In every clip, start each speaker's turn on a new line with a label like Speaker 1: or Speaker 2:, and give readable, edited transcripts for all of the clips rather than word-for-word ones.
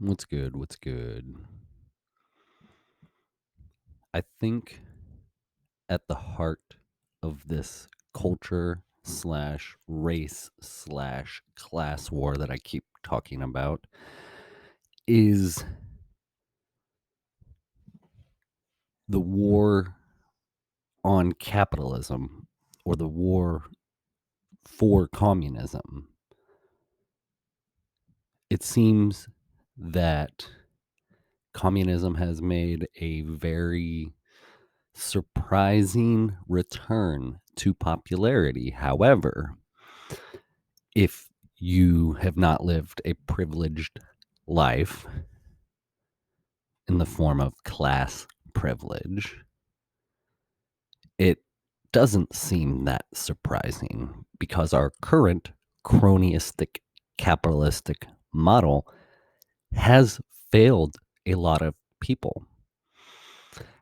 Speaker 1: What's good? What's good? I think at the heart of this culture slash race slash class war that I keep talking about is the war on capitalism or the war for communism. It seems that communism has made a very surprising return to popularity. However, if you have not lived a privileged life in the form of class privilege, it doesn't seem that surprising because our current cronyistic capitalistic model has failed a lot of people.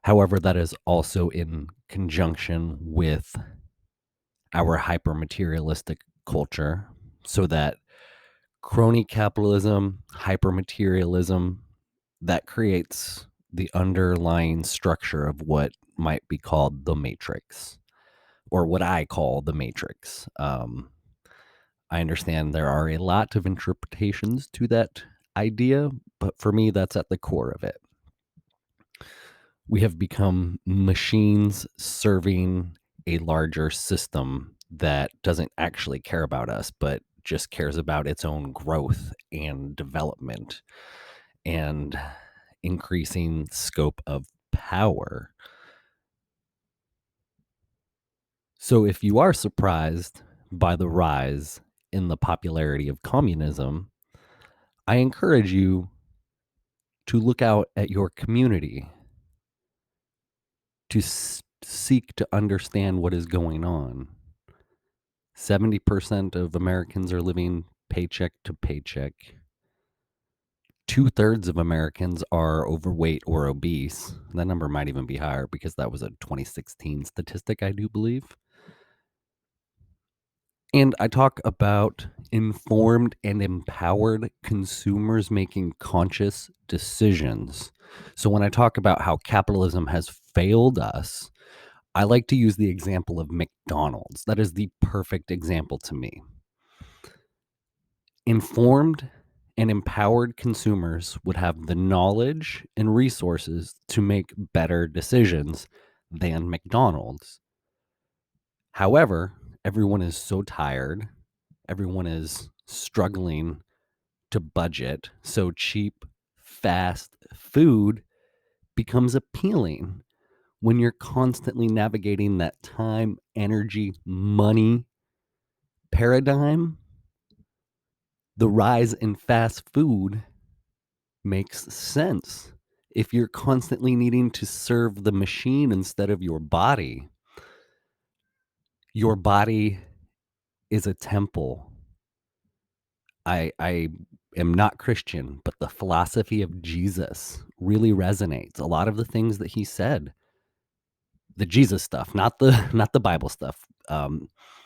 Speaker 1: However, that is also in conjunction with our hyper materialistic culture, so that crony capitalism, hyper materialism, that creates the underlying structure of what might be called the matrix, or what I call the matrix. I understand there are a lot of interpretations to that idea, but for me, that's at the core of it. We have become machines serving a larger system that doesn't actually care about us, but just cares about its own growth and development and increasing scope of power. So if you are surprised by the rise in the popularity of communism, I encourage you to look out at your community, to seek to understand what is going on. 70% of Americans are living paycheck to paycheck. Two-thirds of Americans are overweight or obese. That number might even be higher because that was a 2016 statistic, I do believe. And I talk about informed and empowered consumers making conscious decisions. So when I talk about how capitalism has failed us, I like to use the example of McDonald's. That is the perfect example to me. Informed and empowered consumers would have the knowledge and resources to make better decisions than McDonald's. However, everyone is so tired, everyone is struggling to budget, so cheap, fast food becomes appealing when you're constantly navigating that time, energy, money paradigm. The rise in fast food makes sense. If you're constantly needing to serve the machine instead of your body is a temple. I am not Christian, but the philosophy of Jesus really resonates. A lot of the things that he said, the Jesus stuff, not the not the Bible stuff.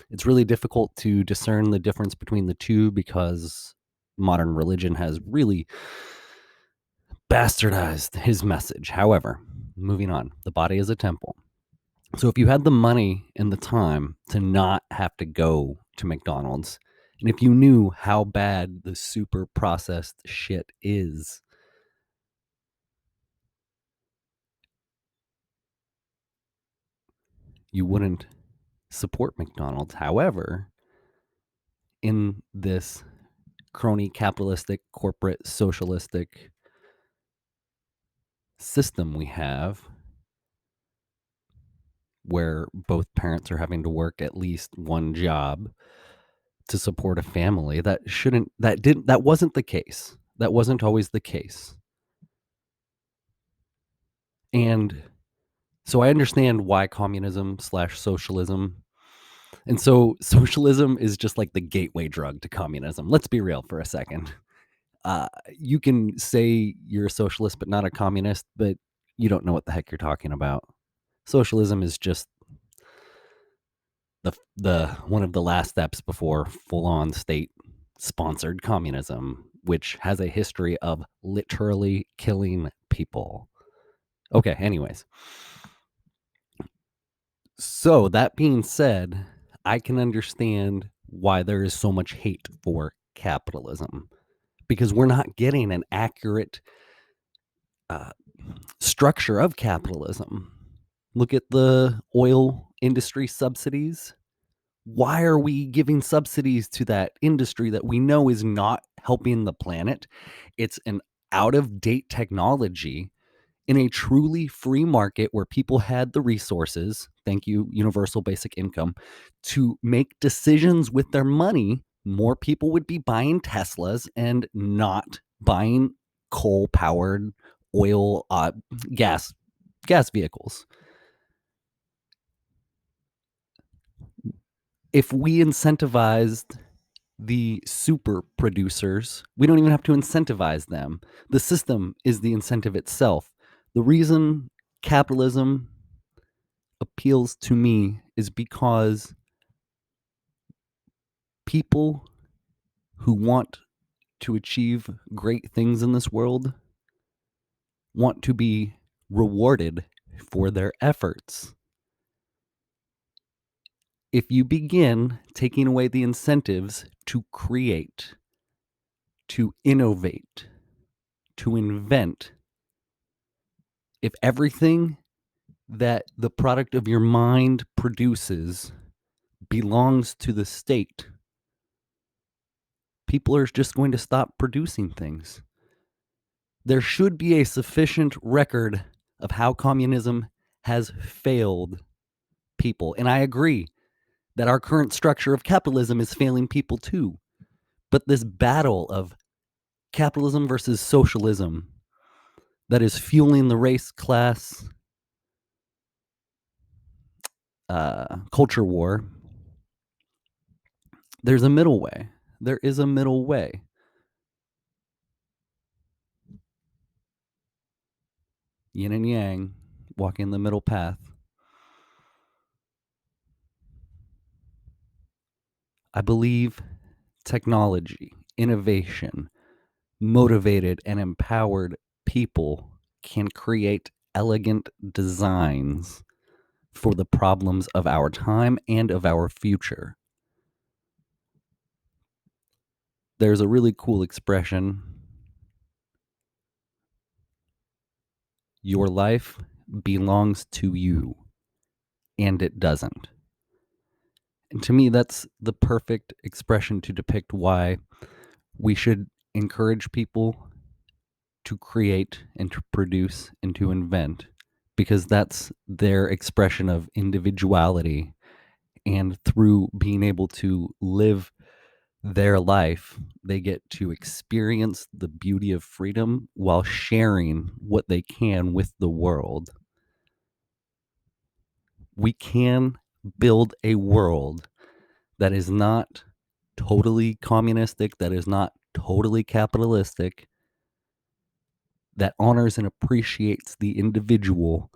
Speaker 1: It's really difficult to discern the difference between the two because modern religion has really bastardized his message. However, moving on, the body is a temple. So if you had the money and the time to not have to go to McDonald's, and if you knew how bad the super processed shit is, you wouldn't support McDonald's. However, in this crony capitalistic, corporate, socialistic system we have, where both parents are having to work at least one job to support a family, that wasn't the case. That wasn't always the case. And so I understand why communism slash socialism. And so socialism is just like the gateway drug to communism. Let's be real for a second. You can say you're a socialist, but not a communist, but you don't know what the heck you're talking about. Socialism is just the one of the last steps before full on state sponsored communism. which has a history of literally killing people. Okay, anyways. So, that being said, I can understand why there is so much hate for capitalism because we're not getting an accurate uh, structure of capitalism. Look at the oil industry subsidies. Why are we giving subsidies to that industry that we know is not helping the planet? It's an out of date technology in a truly free market where people had the resources, thank you, universal basic income, to make decisions with their money. More people would be buying Teslas and not buying coal powered oil gas vehicles. If we incentivized the super producers, we don't even have to incentivize them. The system is the incentive itself. The reason capitalism appeals to me is because people who want to achieve great things in this world want to be rewarded for their efforts. If you begin taking away the incentives to create, to innovate, to invent, if everything that the product of your mind produces belongs to the state, people are just going to stop producing things. There should be a sufficient record of how communism has failed people. And I agree that our current structure of capitalism is failing people too. But this battle of capitalism versus socialism that is fueling the race class culture war, there's a middle way. There is a middle way. Yin and yang, walking the middle path. I believe technology, innovation, motivated and empowered people can create elegant designs for the problems of our time and of our future. There's a really cool expression: your life belongs to you, and it doesn't. And to me, that's the perfect expression to depict why we should encourage people to create and to produce and to invent, because that's their expression of individuality. And through being able to live their life, they get to experience the beauty of freedom while sharing what they can with the world. We can build a world that is not totally communistic, that is not totally capitalistic, that honors and appreciates the individual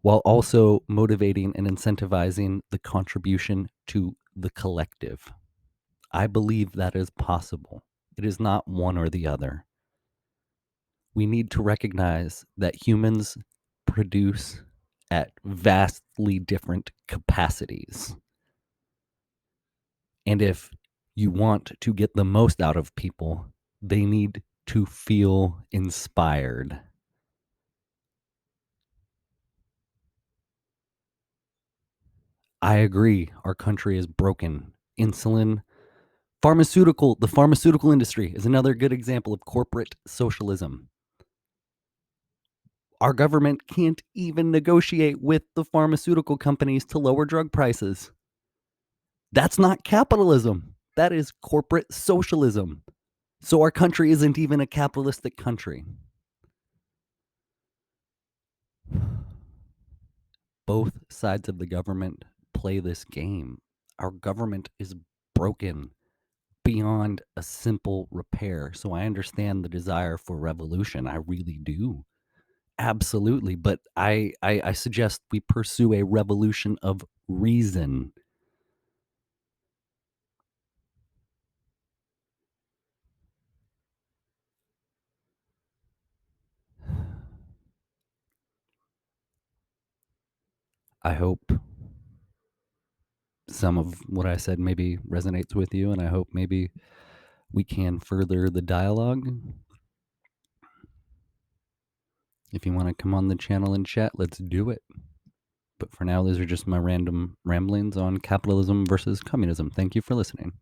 Speaker 1: while also motivating and incentivizing the contribution to the collective. I believe that is possible. It is not one or the other. We need to recognize that humans produce at vastly different capacities. And if you want to get the most out of people, they need to feel inspired. I agree, our country is broken. Insulin, the pharmaceutical industry is another good example of corporate socialism. Our government can't even negotiate with the pharmaceutical companies to lower drug prices. That's not capitalism. That is corporate socialism. So our country isn't even a capitalistic country. Both sides of the government play this game. Our government is broken beyond a simple repair. So I understand the desire for revolution. I really do. Absolutely. But I suggest we pursue a revolution of reason. I hope some of what I said maybe resonates with you, and I hope maybe we can further the dialogue. If you want to come on the channel and chat, let's do it. But for now, those are just my random ramblings on capitalism versus communism. Thank you for listening.